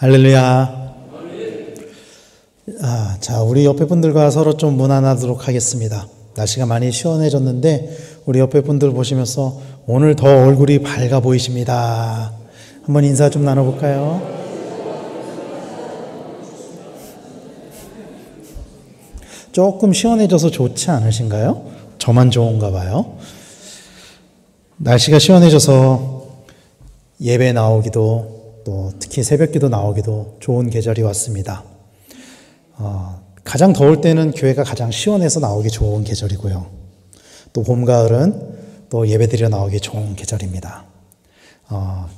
할렐루야. 자, 우리 옆에 분들과 서로 좀 문안하도록 하겠습니다. 날씨가 많이 시원해졌는데 우리 옆에 분들 보시면서 오늘 더 얼굴이 밝아 보이십니다. 한번 인사 좀 나눠볼까요? 조금 시원해져서 좋지 않으신가요? 저만 좋은가 봐요. 날씨가 시원해져서 예배 나오기도 또 특히 새벽기도 나오기도 좋은 계절이 왔습니다. 가장 더울 때는 교회가 가장 시원해서 나오기 좋은 계절이고요. 또 봄, 가을은 또 예배드려 나오기 좋은 계절입니다.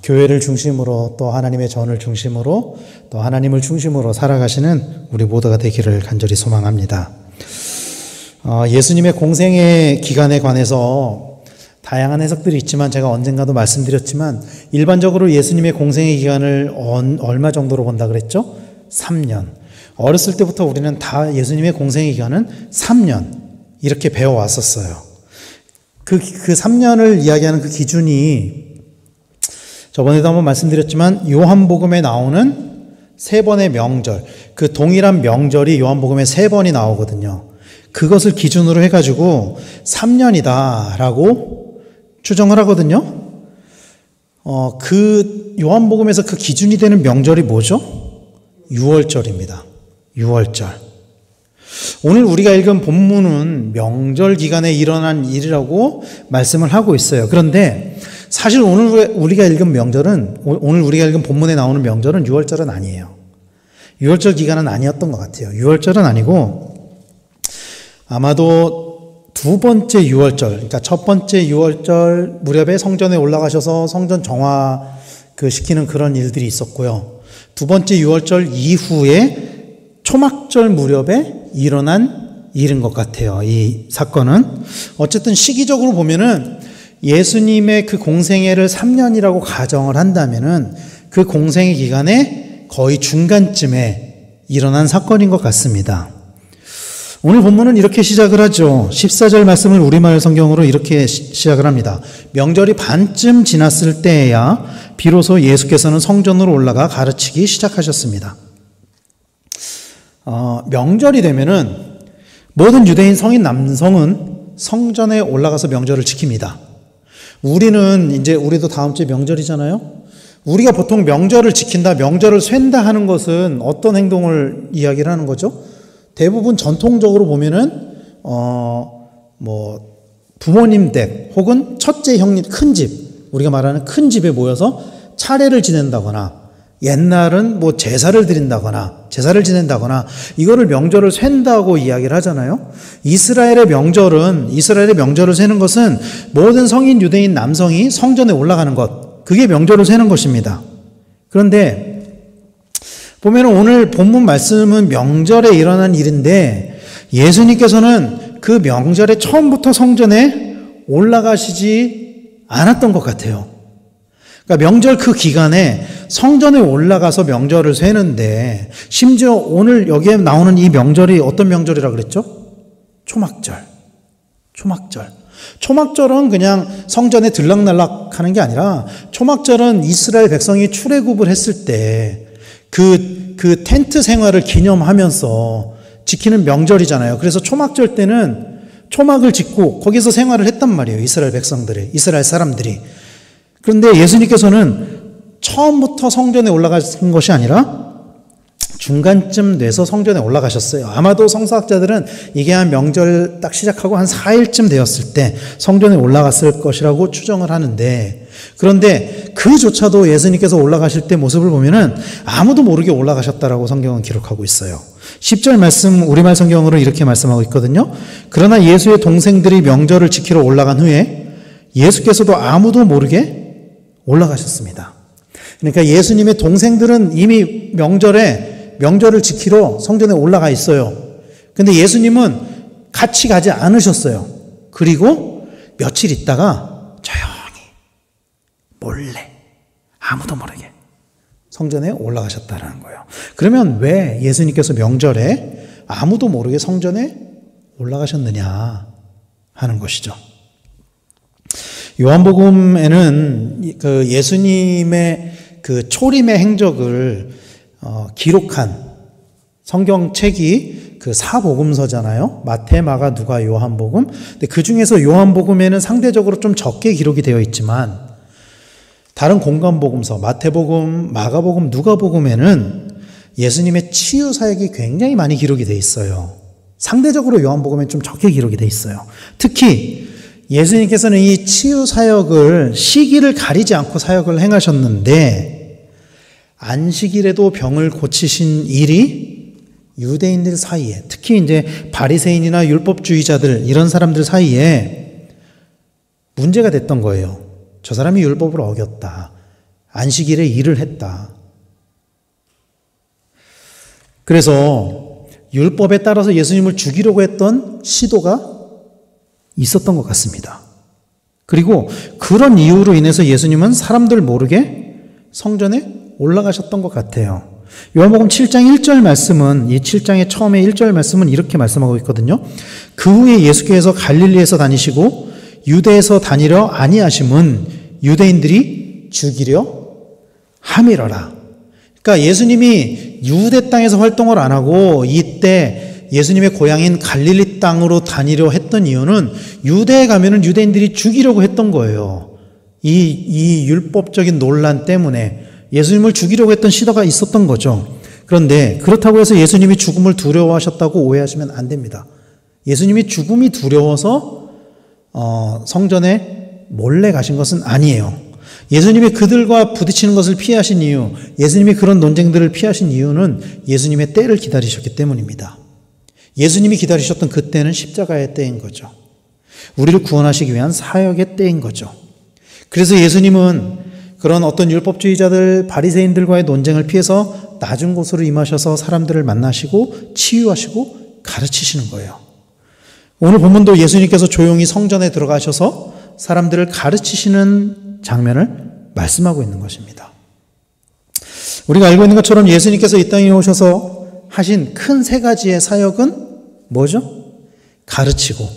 교회를 중심으로 또 하나님의 전을 중심으로 또 하나님을 중심으로 살아가시는 우리 모두가 되기를 간절히 소망합니다. 예수님의 공생의 기간에 관해서 다양한 해석들이 있지만 제가 언젠가도 말씀드렸지만 일반적으로 예수님의 공생의 기간을 얼마 정도로 본다 그랬죠? 3년. 어렸을 때부터 우리는 다 예수님의 공생의 기간은 3년 이렇게 배워왔었어요. 그 3년을 이야기하는 그 기준이 저번에도 한번 말씀드렸지만 요한복음에 나오는 3번의 명절, 그 동일한 명절이 요한복음에 3번이 나오거든요. 그것을 기준으로 해가지고 3년이다라고 추정을 하거든요. 그 요한복음에서 그 기준이 되는 명절이 뭐죠? 유월절입니다. 유월절. 오늘 우리가 읽은 본문은 명절 기간에 일어난 일이라고 말씀을 하고 있어요. 그런데 사실 오늘 우리가 읽은 본문에 나오는 명절은 유월절은 아니에요. 유월절 기간은 아니었던 것 같아요. 유월절은 아니고 아마도 두 번째 유월절, 그러니까 첫 번째 유월절 무렵에 성전에 올라가셔서 성전 정화 시키는 그런 일들이 있었고요. 두 번째 유월절 이후에 초막절 무렵에 일어난 일인 것 같아요. 이 사건은. 어쨌든 시기적으로 보면은 예수님의 그 공생애를 3년이라고 가정을 한다면은 그 공생애 기간에 거의 중간쯤에 일어난 사건인 것 같습니다. 오늘 본문은 이렇게 시작을 하죠. 14절 말씀을 우리말 성경으로 이렇게 시작을 합니다. 명절이 반쯤 지났을 때에야 비로소 예수께서는 성전으로 올라가 가르치기 시작하셨습니다. 명절이 되면은 모든 유대인 성인 남성은 성전에 올라가서 명절을 지킵니다. 우리도 다음 주에 명절이잖아요. 우리가 보통 명절을 지킨다, 명절을 쐰다 하는 것은 어떤 행동을 이야기를 하는 거죠? 대부분 전통적으로 보면은 부모님 댁 혹은 첫째 형님 큰 집, 우리가 말하는 큰 집에 모여서 차례를 지낸다거나 옛날은 제사를 지낸다거나 이거를 명절을 쐰다고 이야기를 하잖아요. 이스라엘의 명절을 세는 것은 모든 성인 유대인 남성이 성전에 올라가는 것, 그게 명절을 세는 것입니다. 그런데 보면 오늘 본문 말씀은 명절에 일어난 일인데 예수님께서는 그 명절에 처음부터 성전에 올라가시지 않았던 것 같아요. 그러니까 명절 그 기간에 성전에 올라가서 명절을 세는데 심지어 오늘 여기에 나오는 이 명절이 어떤 명절이라고 그랬죠? 초막절. 초막절은 그냥 성전에 들락날락 하는 게 아니라 초막절은 이스라엘 백성이 출애굽을 했을 때 그 텐트 생활을 기념하면서 지키는 명절이잖아요. 그래서 초막절 때는 초막을 짓고 거기서 생활을 했단 말이에요. 이스라엘 사람들이. 그런데 예수님께서는 처음부터 성전에 올라가신 것이 아니라 중간쯤 돼서 성전에 올라가셨어요. 아마도 성서학자들은 이게 한 명절 딱 시작하고 한 4일쯤 되었을 때 성전에 올라갔을 것이라고 추정을 하는데, 그런데 그조차도 예수님께서 올라가실 때 모습을 보면은 아무도 모르게 올라가셨다라고 성경은 기록하고 있어요. 10절 말씀 우리말 성경으로 이렇게 말씀하고 있거든요. 그러나 예수의 동생들이 명절을 지키러 올라간 후에 예수께서도 아무도 모르게 올라가셨습니다. 그러니까 예수님의 동생들은 이미 명절을 지키러 성전에 올라가 있어요. 근데 예수님은 같이 가지 않으셨어요. 그리고 며칠 있다가 조용히 몰래 아무도 모르게 성전에 올라가셨다는 거예요. 그러면 왜 예수님께서 명절에 아무도 모르게 성전에 올라가셨느냐 하는 것이죠. 요한복음에는 그 예수님의 그 초림의 행적을 기록한 성경책이 그 사복음서잖아요. 마태, 마가, 누가, 요한복음. 근데 그 중에서 요한복음에는 상대적으로 좀 적게 기록이 되어 있지만 다른 공관복음서, 마태복음, 마가복음, 누가복음에는 예수님의 치유 사역이 굉장히 많이 기록이 되어 있어요. 상대적으로 요한복음엔 좀 적게 기록이 되어 있어요. 특히 예수님께서는 이 치유 사역을 시기를 가리지 않고 사역을 행하셨는데 안식일에도 병을 고치신 일이 유대인들 사이에, 특히 이제 바리새인이나 율법주의자들 이런 사람들 사이에 문제가 됐던 거예요. 저 사람이 율법을 어겼다. 안식일에 일을 했다. 그래서 율법에 따라서 예수님을 죽이려고 했던 시도가 있었던 것 같습니다. 그리고 그런 이유로 인해서 예수님은 사람들 모르게 성전에 올라가셨던 것 같아요. 요한복음 7장 1절 말씀은, 이 7장의 처음에 1절 말씀은 이렇게 말씀하고 있거든요. 그 후에 예수께서 갈릴리에서 다니시고 유대에서 다니려 아니하심은 유대인들이 죽이려 함이러라. 그러니까 예수님이 유대 땅에서 활동을 안 하고 이때 예수님의 고향인 갈릴리 땅으로 다니려 했던 이유는 유대에 가면은 유대인들이 죽이려고 했던 거예요. 이 율법적인 논란 때문에 예수님을 죽이려고 했던 시도가 있었던 거죠. 그런데 그렇다고 해서 예수님이 죽음을 두려워하셨다고 오해하시면 안 됩니다. 예수님이 죽음이 두려워서 성전에 몰래 가신 것은 아니에요. 예수님이 그들과 부딪히는 것을 피하신 이유, 예수님이 그런 논쟁들을 피하신 이유는 예수님의 때를 기다리셨기 때문입니다. 예수님이 기다리셨던 그 때는 십자가의 때인 거죠. 우리를 구원하시기 위한 사역의 때인 거죠. 그래서 예수님은 그런 어떤 율법주의자들, 바리새인들과의 논쟁을 피해서 낮은 곳으로 임하셔서 사람들을 만나시고 치유하시고 가르치시는 거예요. 오늘 본문도 예수님께서 조용히 성전에 들어가셔서 사람들을 가르치시는 장면을 말씀하고 있는 것입니다. 우리가 알고 있는 것처럼 예수님께서 이 땅에 오셔서 하신 큰 세 가지의 사역은 뭐죠? 가르치고,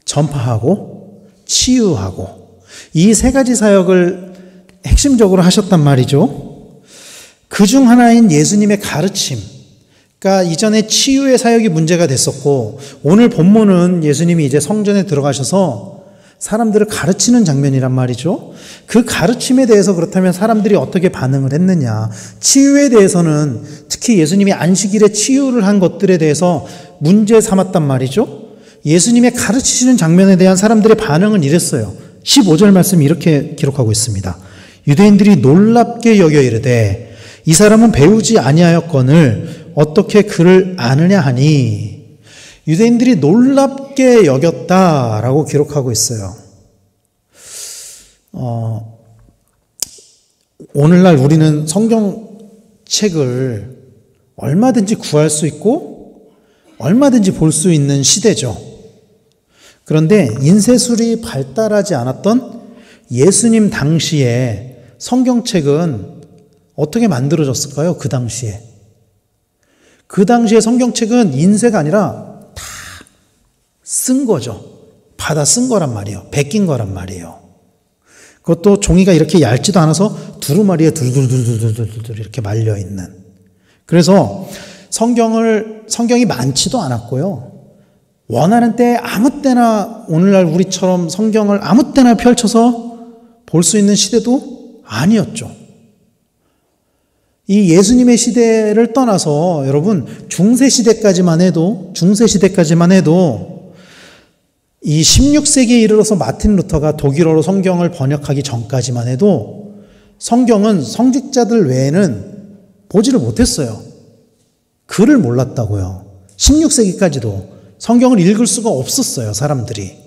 전파하고, 치유하고, 이 세 가지 사역을 핵심적으로 하셨단 말이죠. 그중 하나인 예수님의 가르침, 그러니까 이전에 치유의 사역이 문제가 됐었고 오늘 본문은 예수님이 이제 성전에 들어가셔서 사람들을 가르치는 장면이란 말이죠. 그 가르침에 대해서 그렇다면 사람들이 어떻게 반응을 했느냐. 치유에 대해서는 특히 예수님이 안식일에 치유를 한 것들에 대해서 문제 삼았단 말이죠. 예수님의 가르치시는 장면에 대한 사람들의 반응은 이랬어요. 15절 말씀이 이렇게 기록하고 있습니다. 유대인들이 놀랍게 여겨 이르되 이 사람은 배우지 아니하였거늘 어떻게 그를 아느냐 하니. 유대인들이 놀랍게 여겼다라고 기록하고 있어요. 오늘날 우리는 성경책을 얼마든지 구할 수 있고 얼마든지 볼 수 있는 시대죠. 그런데 인쇄술이 발달하지 않았던 예수님 당시에 성경책은 어떻게 만들어졌을까요? 그 당시에. 그 당시에 성경책은 인쇄가 아니라 다 쓴 거죠. 받아 쓴 거란 말이에요. 베낀 거란 말이에요. 그것도 종이가 이렇게 얇지도 않아서 두루마리에 둘둘둘둘둘둘 이렇게 말려 있는. 그래서 성경이 많지도 않았고요. 원하는 때 아무 때나 오늘날 우리처럼 성경을 아무 때나 펼쳐서 볼 수 있는 시대도 아니었죠. 이 예수님의 시대를 떠나서 여러분 중세 시대까지만 해도 이 16세기에 이르러서 마틴 루터가 독일어로 성경을 번역하기 전까지만 해도 성경은 성직자들 외에는 보지를 못했어요. 글을 몰랐다고요. 16세기까지도 성경을 읽을 수가 없었어요, 사람들이.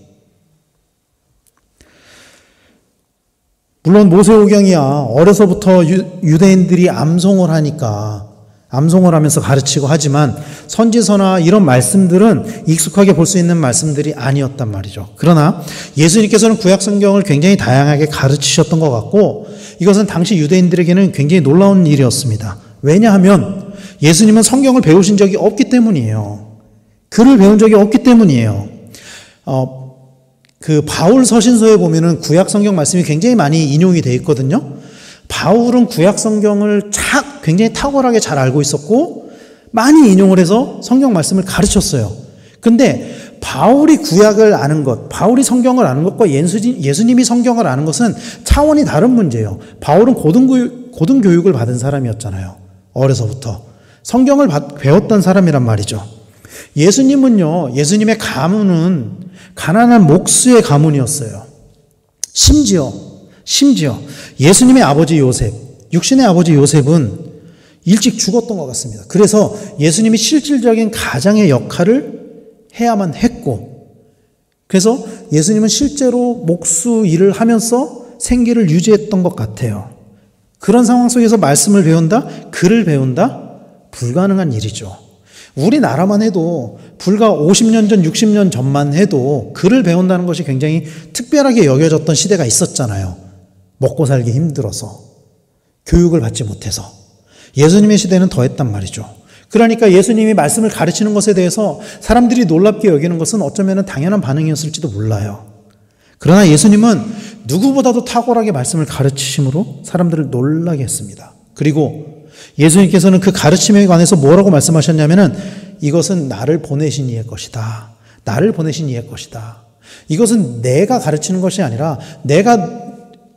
물론 모세오경이야 어려서부터 유대인들이 암송을 하니까 암송을 하면서 가르치고 하지만 선지서나 이런 말씀들은 익숙하게 볼 수 있는 말씀들이 아니었단 말이죠. 그러나 예수님께서는 구약 성경을 굉장히 다양하게 가르치셨던 것 같고 이것은 당시 유대인들에게는 굉장히 놀라운 일이었습니다. 왜냐하면 예수님은 성경을 배우신 적이 없기 때문이에요. 글을 배운 적이 없기 때문이에요. 그 바울 서신서에 보면은 구약 성경 말씀이 굉장히 많이 인용이 되어 있거든요. 바울은 구약 성경을 굉장히 탁월하게 잘 알고 있었고 많이 인용을 해서 성경 말씀을 가르쳤어요. 근데 바울이 구약을 아는 것, 바울이 성경을 아는 것과 예수님이 성경을 아는 것은 차원이 다른 문제예요. 바울은 고등교육을 받은 사람이었잖아요. 어려서부터. 성경을 배웠던 사람이란 말이죠. 예수님은요, 예수님의 가문은 가난한 목수의 가문이었어요. 심지어 예수님의 아버지 요셉, 육신의 아버지 요셉은 일찍 죽었던 것 같습니다. 그래서 예수님이 실질적인 가장의 역할을 해야만 했고, 그래서 예수님은 실제로 목수 일을 하면서 생계를 유지했던 것 같아요. 그런 상황 속에서 말씀을 배운다? 글을 배운다? 불가능한 일이죠. 우리나라만 해도 불과 50년 전, 60년 전만 해도 글을 배운다는 것이 굉장히 특별하게 여겨졌던 시대가 있었잖아요. 먹고 살기 힘들어서, 교육을 받지 못해서. 예수님의 시대는 더했단 말이죠. 그러니까 예수님이 말씀을 가르치는 것에 대해서 사람들이 놀랍게 여기는 것은 어쩌면 당연한 반응이었을지도 몰라요. 그러나 예수님은 누구보다도 탁월하게 말씀을 가르치심으로 사람들을 놀라게 했습니다. 그리고 예수님께서는 그 가르침에 관해서 뭐라고 말씀하셨냐면은 이것은 나를 보내신 이의 것이다. 나를 보내신 이의 것이다. 이것은 내가 가르치는 것이 아니라 내가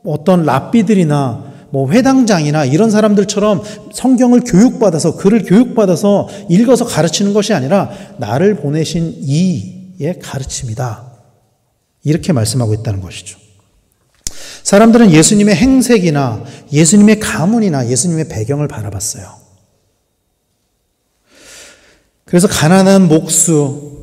어떤 랍비들이나 회당장이나 이런 사람들처럼 성경을 교육받아서, 글을 교육받아서 읽어서 가르치는 것이 아니라 나를 보내신 이의 가르침이다. 이렇게 말씀하고 있다는 것이죠. 사람들은 예수님의 행색이나 예수님의 가문이나 예수님의 배경을 바라봤어요. 그래서 가난한 목수,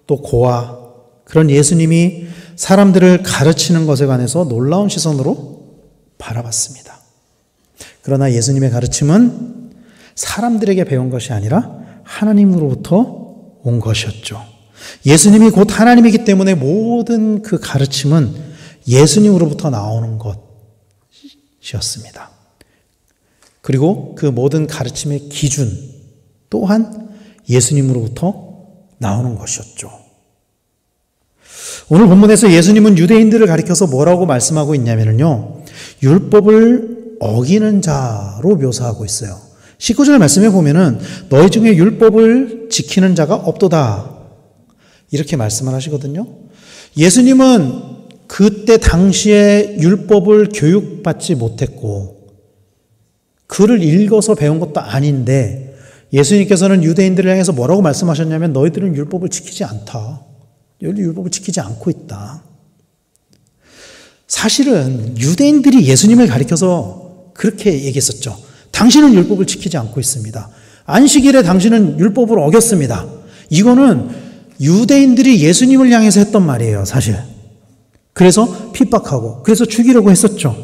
또 고아, 그런 예수님이 사람들을 가르치는 것에 관해서 놀라운 시선으로 바라봤습니다. 그러나 예수님의 가르침은 사람들에게 배운 것이 아니라 하나님으로부터 온 것이었죠. 예수님이 곧 하나님이기 때문에 모든 그 가르침은 예수님으로부터 나오는 것이었습니다. 그리고 그 모든 가르침의 기준 또한 예수님으로부터 나오는 것이었죠. 오늘 본문에서 예수님은 유대인들을 가리켜서 뭐라고 말씀하고 있냐면요, 율법을 어기는 자로 묘사하고 있어요. 19절 말씀에 보면은 너희 중에 율법을 지키는 자가 없도다, 이렇게 말씀을 하시거든요. 예수님은 그때 당시에 율법을 교육받지 못했고 글을 읽어서 배운 것도 아닌데 예수님께서는 유대인들을 향해서 뭐라고 말씀하셨냐면 너희들은 율법을 지키지 않다. 너희들 율법을 지키지 않고 있다. 사실은 유대인들이 예수님을 가리켜서 그렇게 얘기했었죠. 당신은 율법을 지키지 않고 있습니다. 안식일에 당신은 율법을 어겼습니다. 이거는 유대인들이 예수님을 향해서 했던 말이에요, 사실. 그래서 핍박하고, 그래서 죽이려고 했었죠.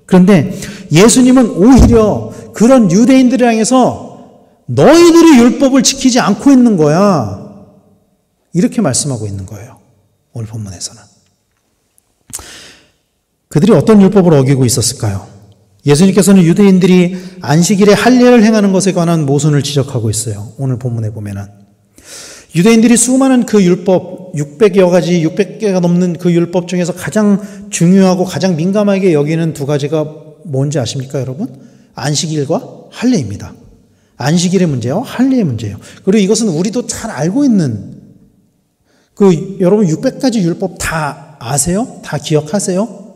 그런데 예수님은 오히려 그런 유대인들을 향해서 너희들이 율법을 지키지 않고 있는 거야, 이렇게 말씀하고 있는 거예요, 오늘 본문에서는. 그들이 어떤 율법을 어기고 있었을까요? 예수님께서는 유대인들이 안식일에 할례를 행하는 것에 관한 모순을 지적하고 있어요. 오늘 본문에 보면은 유대인들이 수많은 그 율법, 600개가 넘는 그 율법 중에서 가장 중요하고 가장 민감하게 여기는 두 가지가 뭔지 아십니까, 여러분? 안식일과 할례입니다. 안식일의 문제요, 할례의 문제예요. 그리고 이것은 우리도 잘 알고 있는 여러분 600가지 율법 다 아세요? 다 기억하세요?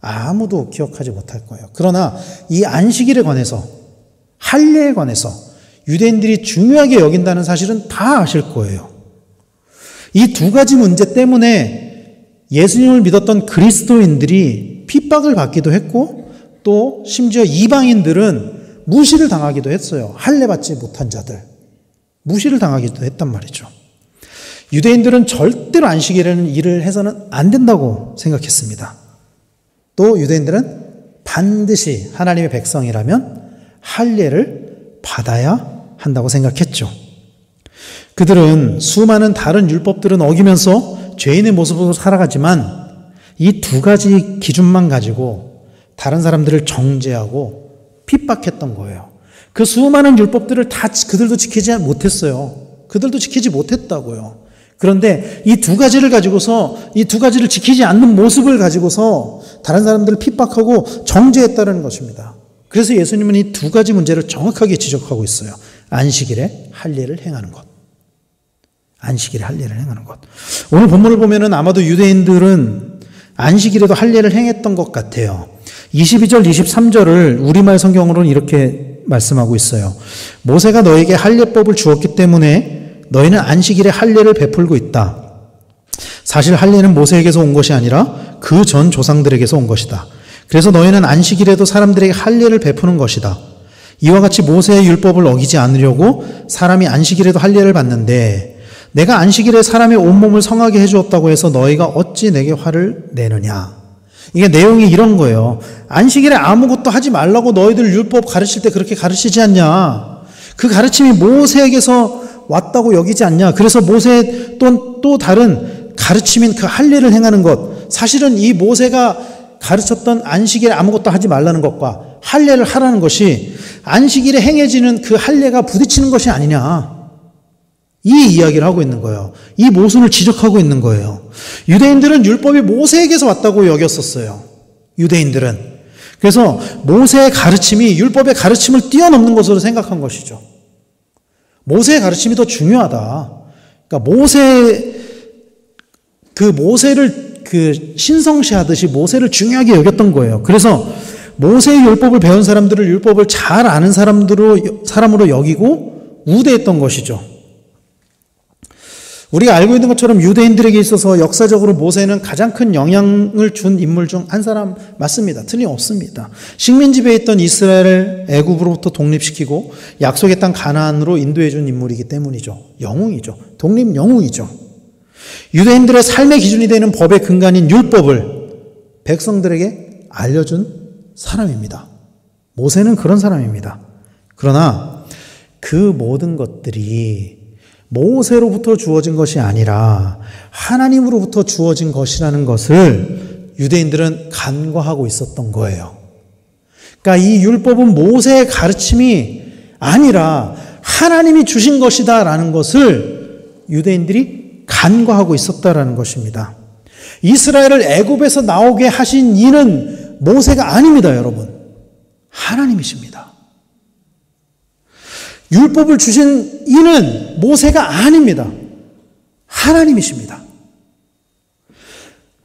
아무도 기억하지 못할 거예요. 그러나 이 안식일에 관해서, 할례에 관해서 유대인들이 중요하게 여긴다는 사실은 다 아실 거예요. 이 두 가지 문제 때문에 예수님을 믿었던 그리스도인들이 핍박을 받기도 했고 또 심지어 이방인들은 무시를 당하기도 했어요. 할례 받지 못한 자들. 무시를 당하기도 했단 말이죠. 유대인들은 절대로 안식일에는 일을 해서는 안 된다고 생각했습니다. 또 유대인들은 반드시 하나님의 백성이라면 할례를 받아야 한다고 생각했죠. 그들은 수많은 다른 율법들은 어기면서 죄인의 모습으로 살아가지만 이 두 가지 기준만 가지고 다른 사람들을 정죄하고 핍박했던 거예요. 그 수많은 율법들을 다 그들도 지키지 못했어요. 그들도 지키지 못했다고요. 그런데 이 두 가지를 가지고서, 이 두 가지를 지키지 않는 모습을 가지고서 다른 사람들을 핍박하고 정죄했다는 것입니다. 그래서 예수님은 이 두 가지 문제를 정확하게 지적하고 있어요. 안식일에 할례를 행하는 것. 안식일에 할례를 행하는 것. 오늘 본문을 보면은 아마도 유대인들은 안식일에도 할례를 행했던 것 같아요. 22절, 23절을 우리말 성경으로는 이렇게 말씀하고 있어요. 모세가 너에게 할례법을 주었기 때문에 너희는 안식일에 할례를 베풀고 있다. 사실 할례는 모세에게서 온 것이 아니라 그 전 조상들에게서 온 것이다. 그래서 너희는 안식일에도 사람들에게 할례를 베푸는 것이다. 이와 같이 모세의 율법을 어기지 않으려고 사람이 안식일에도 할례를 받는데 내가 안식일에 사람의 온몸을 성하게 해주었다고 해서 너희가 어찌 내게 화를 내느냐. 이게 내용이 이런 거예요. 안식일에 아무것도 하지 말라고 너희들 율법 가르칠 때 그렇게 가르치지 않냐. 그 가르침이 모세에게서 왔다고 여기지 않냐. 그래서 모세의 또 다른 가르침인 그 할례를 행하는 것. 사실은 이 모세가 가르쳤던 안식일에 아무것도 하지 말라는 것과 할례를 하라는 것이 안식일에 행해지는 그 할례가 부딪히는 것이 아니냐. 이 이야기를 하고 있는 거예요. 이 모순을 지적하고 있는 거예요. 유대인들은 율법이 모세에게서 왔다고 여겼었어요. 유대인들은. 그래서 모세의 가르침이 율법의 가르침을 뛰어넘는 것으로 생각한 것이죠. 모세의 가르침이 더 중요하다. 그러니까 모세를 신성시하듯이 모세를 중요하게 여겼던 거예요. 그래서 모세의 율법을 배운 사람들을 율법을 잘 아는 사람으로 여기고 우대했던 것이죠. 우리가 알고 있는 것처럼 유대인들에게 있어서 역사적으로 모세는 가장 큰 영향을 준 인물 중 한 사람 맞습니다. 틀림없습니다. 식민지배에 있던 이스라엘을 애굽으로부터 독립시키고 약속의 땅 가나안으로 인도해 준 인물이기 때문이죠. 영웅이죠. 독립 영웅이죠. 유대인들의 삶의 기준이 되는 법의 근간인 율법을 백성들에게 알려준 사람입니다. 모세는 그런 사람입니다. 그러나 그 모든 것들이 모세로부터 주어진 것이 아니라 하나님으로부터 주어진 것이라는 것을 유대인들은 간과하고 있었던 거예요. 그러니까 이 율법은 모세의 가르침이 아니라 하나님이 주신 것이다라는 것을 유대인들이 간과하고 있었다라는 것입니다. 이스라엘을 애굽에서 나오게 하신 이는 모세가 아닙니다, 여러분. 하나님이십니다. 율법을 주신 이는 모세가 아닙니다. 하나님이십니다.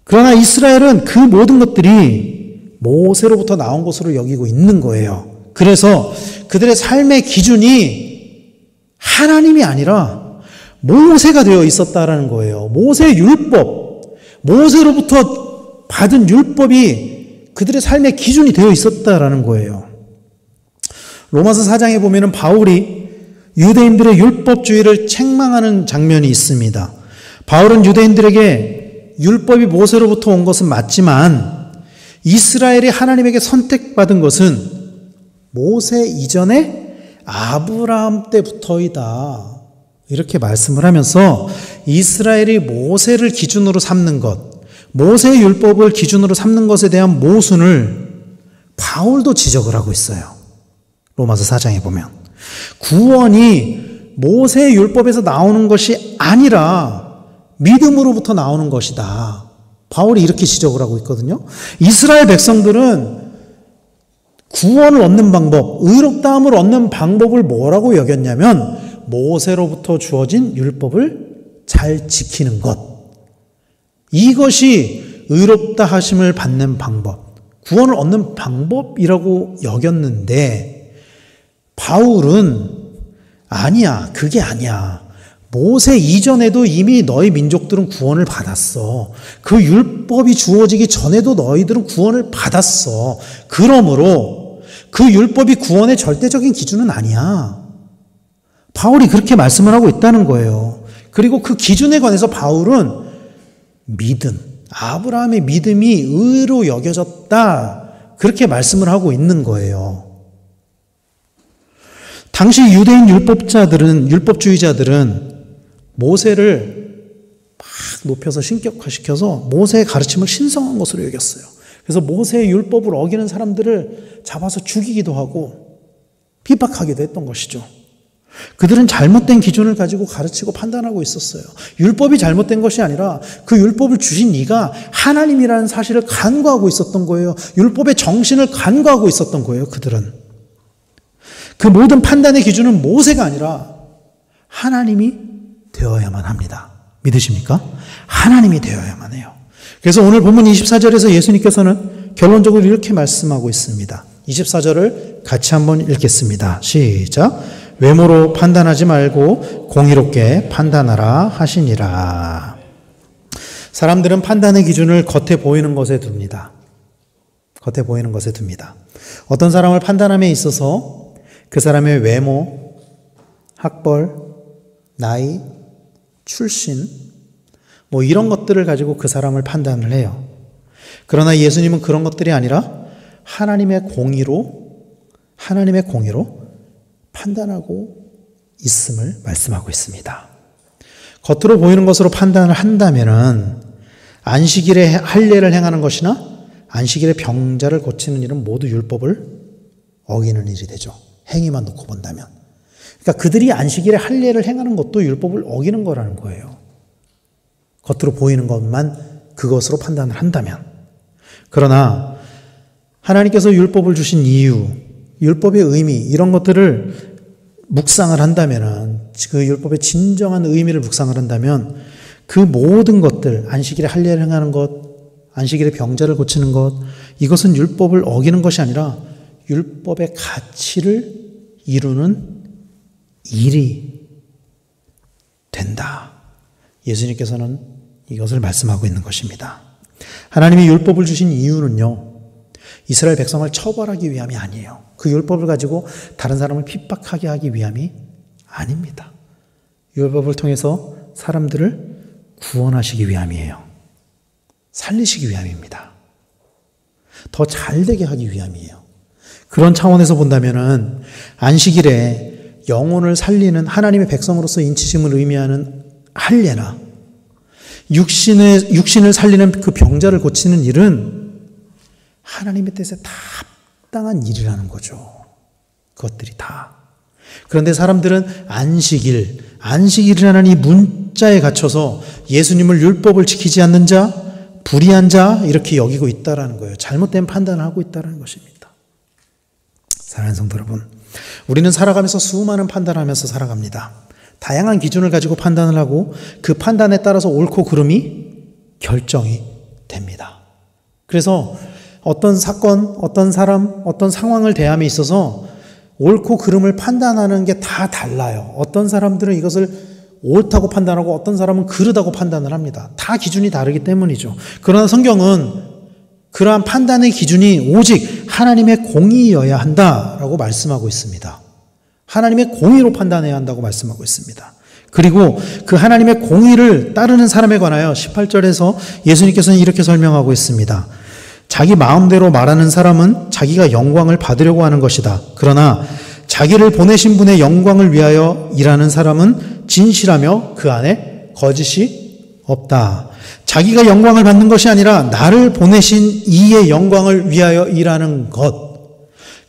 그러나 이스라엘은 그 모든 것들이 모세로부터 나온 것으로 여기고 있는 거예요. 그래서 그들의 삶의 기준이 하나님이 아니라 모세가 되어 있었다라는 거예요. 모세의 율법, 모세로부터 받은 율법이 그들의 삶의 기준이 되어 있었다라는 거예요. 로마서 4장에 보면은 바울이 유대인들의 율법주의를 책망하는 장면이 있습니다. 바울은 유대인들에게 율법이 모세로부터 온 것은 맞지만 이스라엘이 하나님에게 선택받은 것은 모세 이전에 아브라함 때부터이다. 이렇게 말씀을 하면서 이스라엘이 모세를 기준으로 삼는 것, 모세의 율법을 기준으로 삼는 것에 대한 모순을 바울도 지적을 하고 있어요. 로마서 4장에 보면 구원이 모세의 율법에서 나오는 것이 아니라 믿음으로부터 나오는 것이다. 바울이 이렇게 지적을 하고 있거든요. 이스라엘 백성들은 구원을 얻는 방법, 의롭다함을 얻는 방법을 뭐라고 여겼냐면 모세로부터 주어진 율법을 잘 지키는 것. 이것이 의롭다 하심을 받는 방법, 구원을 얻는 방법이라고 여겼는데 바울은 아니야, 그게 아니야. 모세 이전에도 이미 너희 민족들은 구원을 받았어. 그 율법이 주어지기 전에도 너희들은 구원을 받았어. 그러므로 그 율법이 구원의 절대적인 기준은 아니야. 바울이 그렇게 말씀을 하고 있다는 거예요. 그리고 그 기준에 관해서 바울은 믿음, 아브라함의 믿음이 의로 여겨졌다. 그렇게 말씀을 하고 있는 거예요. 당시 유대인 율법주의자들은 모세를 막 높여서 신격화시켜서 모세의 가르침을 신성한 것으로 여겼어요. 그래서 모세의 율법을 어기는 사람들을 잡아서 죽이기도 하고 핍박하기도 했던 것이죠. 그들은 잘못된 기준을 가지고 가르치고 판단하고 있었어요. 율법이 잘못된 것이 아니라 그 율법을 주신 이가 하나님이라는 사실을 간과하고 있었던 거예요. 율법의 정신을 간과하고 있었던 거예요. 그들은. 그 모든 판단의 기준은 모세가 아니라 하나님이 되어야만 합니다. 믿으십니까? 하나님이 되어야만 해요. 그래서 오늘 본문 24절에서 예수님께서는 결론적으로 이렇게 말씀하고 있습니다. 24절을 같이 한번 읽겠습니다. 시작. 외모로 판단하지 말고 공의롭게 판단하라 하시니라. 사람들은 판단의 기준을 겉에 보이는 것에 둡니다. 겉에 보이는 것에 둡니다. 어떤 사람을 판단함에 있어서 그 사람의 외모, 학벌, 나이, 출신, 이런 것들을 가지고 그 사람을 판단을 해요. 그러나 예수님은 그런 것들이 아니라 하나님의 공의로 판단하고 있음을 말씀하고 있습니다. 겉으로 보이는 것으로 판단을 한다면은 안식일에 할례를 행하는 것이나 안식일에 병자를 고치는 일은 모두 율법을 어기는 일이 되죠. 행위만 놓고 본다면. 그러니까 그들이 안식일에 할례를 행하는 것도 율법을 어기는 거라는 거예요. 겉으로 보이는 것만 그것으로 판단을 한다면. 그러나 하나님께서 율법을 주신 이유, 율법의 의미, 이런 것들을 묵상을 한다면은, 그 율법의 진정한 의미를 묵상을 한다면 그 모든 것들, 안식일에 할례를 행하는 것, 안식일에 병자를 고치는 것, 이것은 율법을 어기는 것이 아니라 율법의 가치를 이루는 일이 된다. 예수님께서는 이것을 말씀하고 있는 것입니다. 하나님이 율법을 주신 이유는요, 이스라엘 백성을 처벌하기 위함이 아니에요. 그 율법을 가지고 다른 사람을 핍박하게 하기 위함이 아닙니다. 율법을 통해서 사람들을 구원하시기 위함이에요. 살리시기 위함입니다. 더 잘되게 하기 위함이에요. 그런 차원에서 본다면은 안식일에 영혼을 살리는 하나님의 백성으로서 인치심을 의미하는 할례나 육신을 살리는 그 병자를 고치는 일은 하나님의 뜻에 다 합당한 일이라는 거죠. 그것들이 다. 그런데 사람들은 안식일이라는 이 문자에 갇혀서 예수님을 율법을 지키지 않는 자, 불의한 자 이렇게 여기고 있다라는 거예요. 잘못된 판단을 하고 있다는 것입니다. 사랑하는 성도 여러분, 우리는 살아가면서 수많은 판단을 하면서 살아갑니다. 다양한 기준을 가지고 판단을 하고 그 판단에 따라서 옳고 그름이 결정이 됩니다. 그래서 어떤 사건, 어떤 사람, 어떤 상황을 대함에 있어서 옳고 그름을 판단하는 게 다 달라요. 어떤 사람들은 이것을 옳다고 판단하고 어떤 사람은 그르다고 판단을 합니다. 다 기준이 다르기 때문이죠. 그러나 성경은 그러한 판단의 기준이 오직 하나님의 공의여야 한다라고 말씀하고 있습니다. 하나님의 공의로 판단해야 한다고 말씀하고 있습니다. 그리고 그 하나님의 공의를 따르는 사람에 관하여 18절에서 예수님께서는 이렇게 설명하고 있습니다. 자기 마음대로 말하는 사람은 자기가 영광을 받으려고 하는 것이다. 그러나 자기를 보내신 분의 영광을 위하여 일하는 사람은 진실하며 그 안에 거짓이 없다. 자기가 영광을 받는 것이 아니라 나를 보내신 이의 영광을 위하여 일하는 것.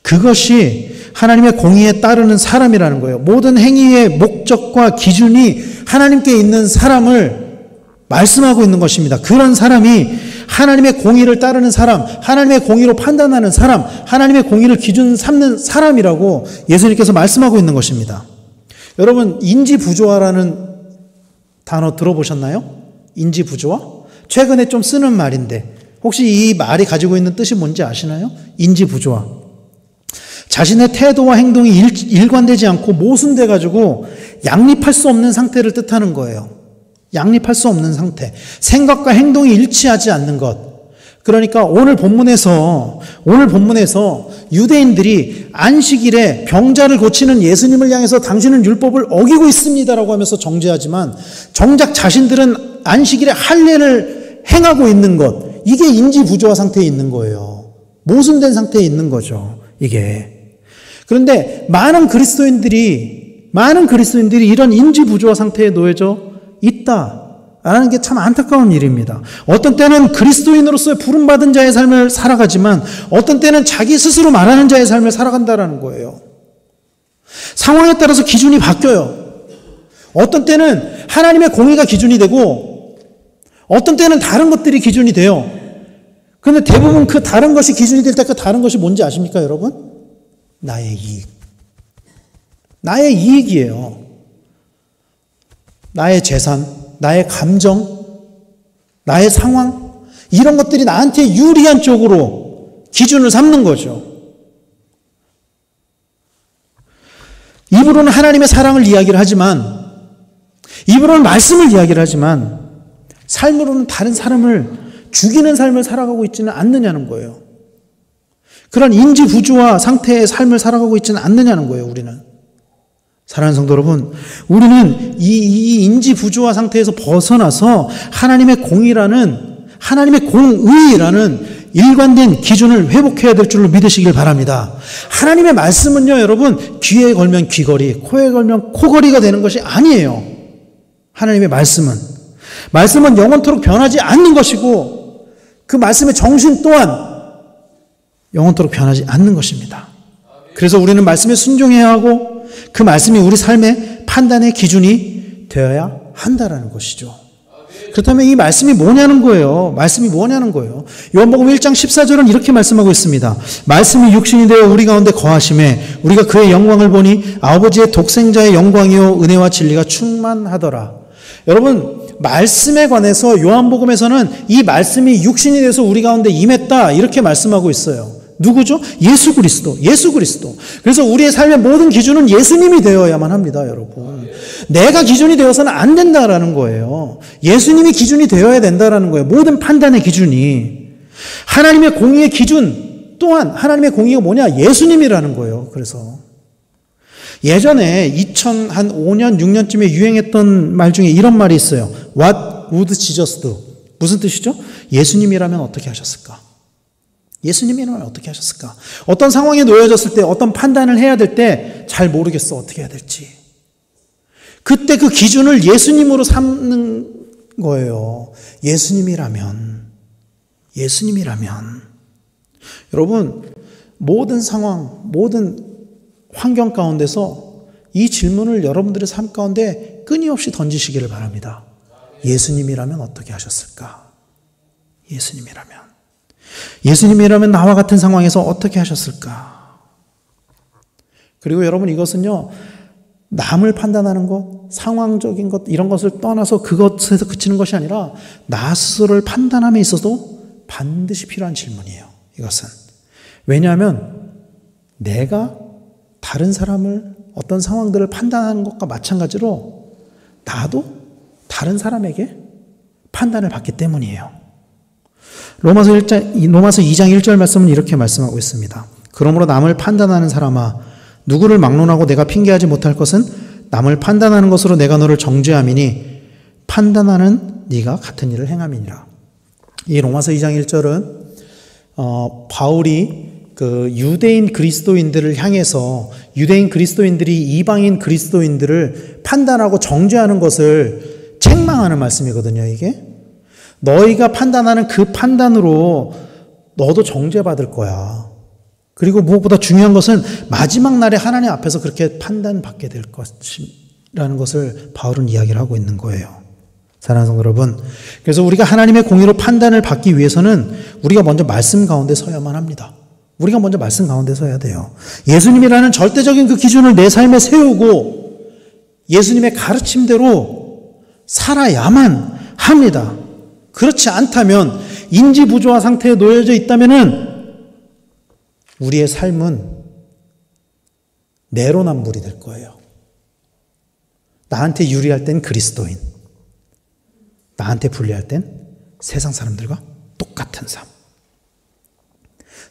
그것이 하나님의 공의에 따르는 사람이라는 거예요. 모든 행위의 목적과 기준이 하나님께 있는 사람을 말씀하고 있는 것입니다. 그런 사람이 하나님의 공의를 따르는 사람, 하나님의 공의로 판단하는 사람, 하나님의 공의를 기준 삼는 사람이라고 예수님께서 말씀하고 있는 것입니다. 여러분, 인지부조화라는 단어 들어보셨나요? 인지부조화? 최근에 좀 쓰는 말인데 혹시 이 말이 가지고 있는 뜻이 뭔지 아시나요? 인지부조화. 자신의 태도와 행동이 일관되지 않고 모순돼 가지고 양립할 수 없는 상태를 뜻하는 거예요. 양립할 수 없는 상태. 생각과 행동이 일치하지 않는 것. 그러니까 오늘 본문에서 유대인들이 안식일에 병자를 고치는 예수님을 향해서 당신은 율법을 어기고 있습니다라고 하면서 정죄하지만 정작 자신들은 안식일에 할례를 행하고 있는 것. 이게 인지부조화 상태에 있는 거예요. 모순된 상태에 있는 거죠. 이게. 그런데 많은 그리스도인들이 이런 인지부조화 상태에 놓여져 있다라는 게 참 안타까운 일입니다. 어떤 때는 그리스도인으로서의 부름받은 자의 삶을 살아가지만 어떤 때는 자기 스스로 말하는 자의 삶을 살아간다라는 거예요. 상황에 따라서 기준이 바뀌어요. 어떤 때는 하나님의 공의가 기준이 되고 어떤 때는 다른 것들이 기준이 돼요. 그런데 대부분 그 다른 것이 기준이 될 때 그 다른 것이 뭔지 아십니까, 여러분? 나의 이익. 나의 이익이에요. 나의 재산, 나의 감정, 나의 상황, 이런 것들이 나한테 유리한 쪽으로 기준을 삼는 거죠. 입으로는 하나님의 사랑을 이야기를 하지만, 입으로는 말씀을 이야기를 하지만, 삶으로는 다른 사람을 죽이는 삶을 살아가고 있지는 않느냐는 거예요. 그런 인지 부조화 상태의 삶을 살아가고 있지는 않느냐는 거예요, 우리는. 사랑하는 성도 여러분, 우리는 이 인지 부조화 상태에서 벗어나서 하나님의 공의라는, 하나님의 공의라는 일관된 기준을 회복해야 될 줄로 믿으시길 바랍니다. 하나님의 말씀은요, 여러분, 귀에 걸면 귀걸이, 코에 걸면 코걸이가 되는 것이 아니에요. 하나님의 말씀은 영원토록 변하지 않는 것이고, 그 말씀의 정신 또한 영원토록 변하지 않는 것입니다. 그래서 우리는 말씀에 순종해야 하고 그 말씀이 우리 삶의 판단의 기준이 되어야 한다라는 것이죠. 그렇다면 이 말씀이 뭐냐는 거예요. 말씀이 뭐냐는 거예요. 요한복음 1장 14절은 이렇게 말씀하고 있습니다. 말씀이 육신이 되어 우리 가운데 거하심에 우리가 그의 영광을 보니 아버지의 독생자의 영광이요 은혜와 진리가 충만하더라. 여러분, 말씀에 관해서 요한복음에서는 이 말씀이 육신이 돼서 우리 가운데 임했다 이렇게 말씀하고 있어요. 누구죠? 예수 그리스도. 그래서 우리의 삶의 모든 기준은 예수님이 되어야만 합니다, 여러분. 내가 기준이 되어서는 안 된다라는 거예요. 예수님이 기준이 되어야 된다라는 거예요. 모든 판단의 기준이. 하나님의 공의의 기준 또한 하나님의 공의가 뭐냐? 예수님이라는 거예요. 그래서 예전에 2005년, 6년쯤에 유행했던 말 중에 이런 말이 있어요. What would Jesus do? 무슨 뜻이죠? 예수님이라면 어떻게 하셨을까? 예수님이라면 어떻게 하셨을까? 어떤 상황에 놓여졌을 때 어떤 판단을 해야 될 때 잘 모르겠어. 어떻게 해야 될지. 그때 그 기준을 예수님으로 삼는 거예요. 예수님이라면. 여러분, 모든 상황, 모든 환경 가운데서 이 질문을 여러분들의 삶 가운데 끊임없이 던지시기를 바랍니다. 예수님이라면 어떻게 하셨을까? 예수님이라면 나와 같은 상황에서 어떻게 하셨을까? 그리고 여러분, 이것은요, 남을 판단하는 것, 상황적인 것, 이런 것을 떠나서 그것에서 그치는 것이 아니라 나 스스로를 판단함에 있어서도 반드시 필요한 질문이에요. 이것은. 왜냐하면 내가 다른 사람을, 어떤 상황들을 판단하는 것과 마찬가지로 나도 다른 사람에게 판단을 받기 때문이에요. 로마서 2장 1절 말씀은 이렇게 말씀하고 있습니다. 그러므로 남을 판단하는 사람아, 누구를 막론하고 내가 핑계하지 못할 것은 남을 판단하는 것으로 내가 너를 정죄함이니 판단하는 네가 같은 일을 행함이니라. 이 로마서 2장 1절은 바울이 그 유대인 그리스도인들을 향해서 유대인 그리스도인들이 이방인 그리스도인들을 판단하고 정죄하는 것을 책망하는 말씀이거든요, 이게. 너희가 판단하는 그 판단으로 너도 정죄받을 거야. 그리고 무엇보다 중요한 것은 마지막 날에 하나님 앞에서 그렇게 판단받게 될 것이라는 것을 바울은 이야기를 하고 있는 거예요. 사랑하는 성도 여러분, 그래서 우리가 하나님의 공의로 판단을 받기 위해서는 우리가 먼저 말씀 가운데 서야만 합니다. 우리가 먼저 말씀 가운데 서야 돼요. 예수님이라는 절대적인 그 기준을 내 삶에 세우고 예수님의 가르침대로 살아야만 합니다. 그렇지 않다면, 인지부조화 상태에 놓여져 있다면은 우리의 삶은 내로남불이 될 거예요. 나한테 유리할 땐 그리스도인, 나한테 불리할 땐 세상 사람들과 똑같은 삶.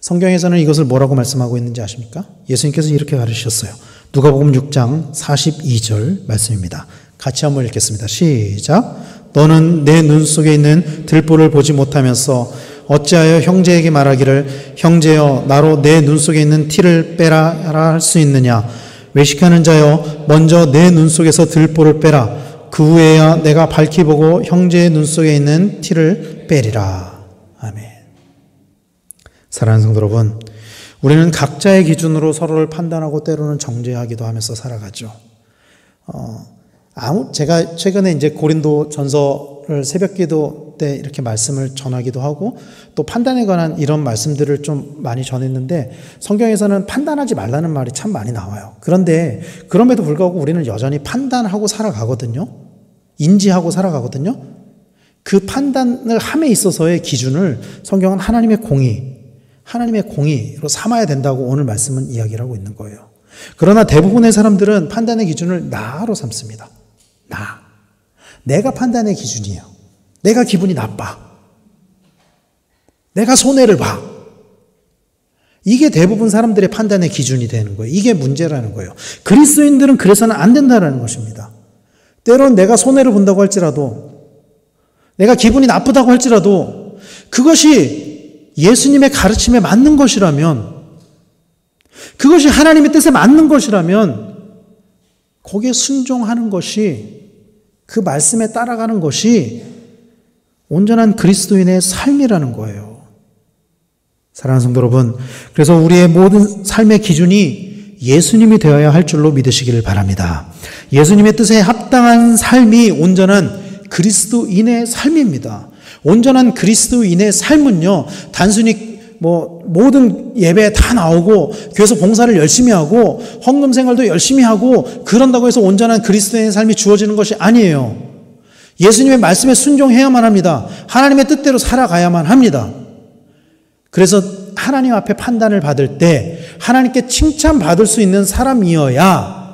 성경에서는 이것을 뭐라고 말씀하고 있는지 아십니까? 예수님께서 이렇게 가르치셨어요. 누가복음 6장 42절 말씀입니다. 같이 한번 읽겠습니다. 시작. 너는 내 눈 속에 있는 들보를 보지 못하면서 어찌하여 형제에게 말하기를 형제여 나로 내 눈 속에 있는 티를 빼라 할 수 있느냐? 외식하는 자여 먼저 내 눈 속에서 들보를 빼라. 그 후에야 내가 밝히 보고 형제의 눈 속에 있는 티를 빼리라. 아멘. 사랑하는 성도 여러분, 우리는 각자의 기준으로 서로를 판단하고 때로는 정죄하기도 하면서 살아가죠. 제가 최근에 이제 고린도 전서를 새벽 기도 때 이렇게 말씀을 전하기도 하고 또 판단에 관한 이런 말씀들을 좀 많이 전했는데 성경에서는 판단하지 말라는 말이 참 많이 나와요. 그런데 그럼에도 불구하고 우리는 여전히 판단하고 살아가거든요. 인지하고 살아가거든요. 그 판단을 함에 있어서의 기준을 성경은 하나님의 공의로 삼아야 된다고 오늘 말씀은 이야기를 하고 있는 거예요. 그러나 대부분의 사람들은 판단의 기준을 나로 삼습니다. 내가 판단의 기준이에요. 내가 기분이 나빠. 내가 손해를 봐. 이게 대부분 사람들의 판단의 기준이 되는 거예요. 이게 문제라는 거예요. 그리스도인들은 그래서는 안 된다는 것입니다. 때로는 내가 손해를 본다고 할지라도, 내가 기분이 나쁘다고 할지라도 그것이 예수님의 가르침에 맞는 것이라면, 그것이 하나님의 뜻에 맞는 것이라면 거기에 순종하는 것이, 그 말씀에 따라가는 것이 온전한 그리스도인의 삶이라는 거예요. 사랑하는 성도 여러분, 그래서 우리의 모든 삶의 기준이 예수님이 되어야 할 줄로 믿으시기를 바랍니다. 예수님의 뜻에 합당한 삶이 온전한 그리스도인의 삶입니다. 온전한 그리스도인의 삶은요, 단순히 모든 예배에 다 나오고 교회에서 봉사를 열심히 하고 헌금 생활도 열심히 하고 그런다고 해서 온전한 그리스도인의 삶이 주어지는 것이 아니에요. 예수님의 말씀에 순종해야만 합니다. 하나님의 뜻대로 살아가야만 합니다. 그래서 하나님 앞에 판단을 받을 때 하나님께 칭찬받을 수 있는 사람이어야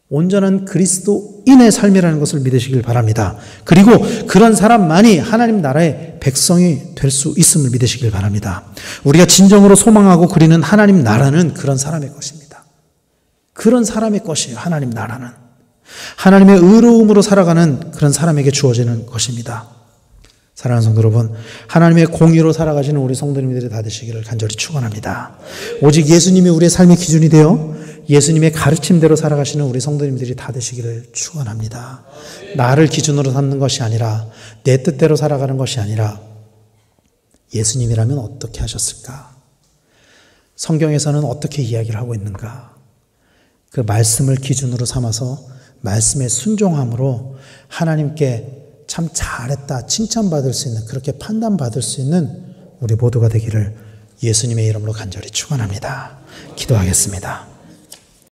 온전한 그리스도인의 삶이라는 것을 믿으시길 바랍니다. 그리고 그런 사람만이 하나님 나라의 백성이 될 수 있음을 믿으시길 바랍니다. 우리가 진정으로 소망하고 그리는 하나님 나라는 그런 사람의 것입니다. 그런 사람의 것이에요. 하나님 나라는. 하나님의 의로움으로 살아가는 그런 사람에게 주어지는 것입니다. 사랑하는 성도 여러분, 하나님의 공의로 살아가시는 우리 성도님들이 다 되시기를 간절히 축원합니다. 오직 예수님이 우리의 삶의 기준이 되어 예수님의 가르침대로 살아가시는 우리 성도님들이 다 되시기를 축원합니다. 나를 기준으로 삼는 것이 아니라, 내 뜻대로 살아가는 것이 아니라, 예수님이라면 어떻게 하셨을까? 성경에서는 어떻게 이야기를 하고 있는가? 그 말씀을 기준으로 삼아서 말씀에 순종함으로 하나님께 참 잘했다 칭찬받을 수 있는, 그렇게 판단받을 수 있는 우리 모두가 되기를 예수님의 이름으로 간절히 축원합니다. 기도하겠습니다.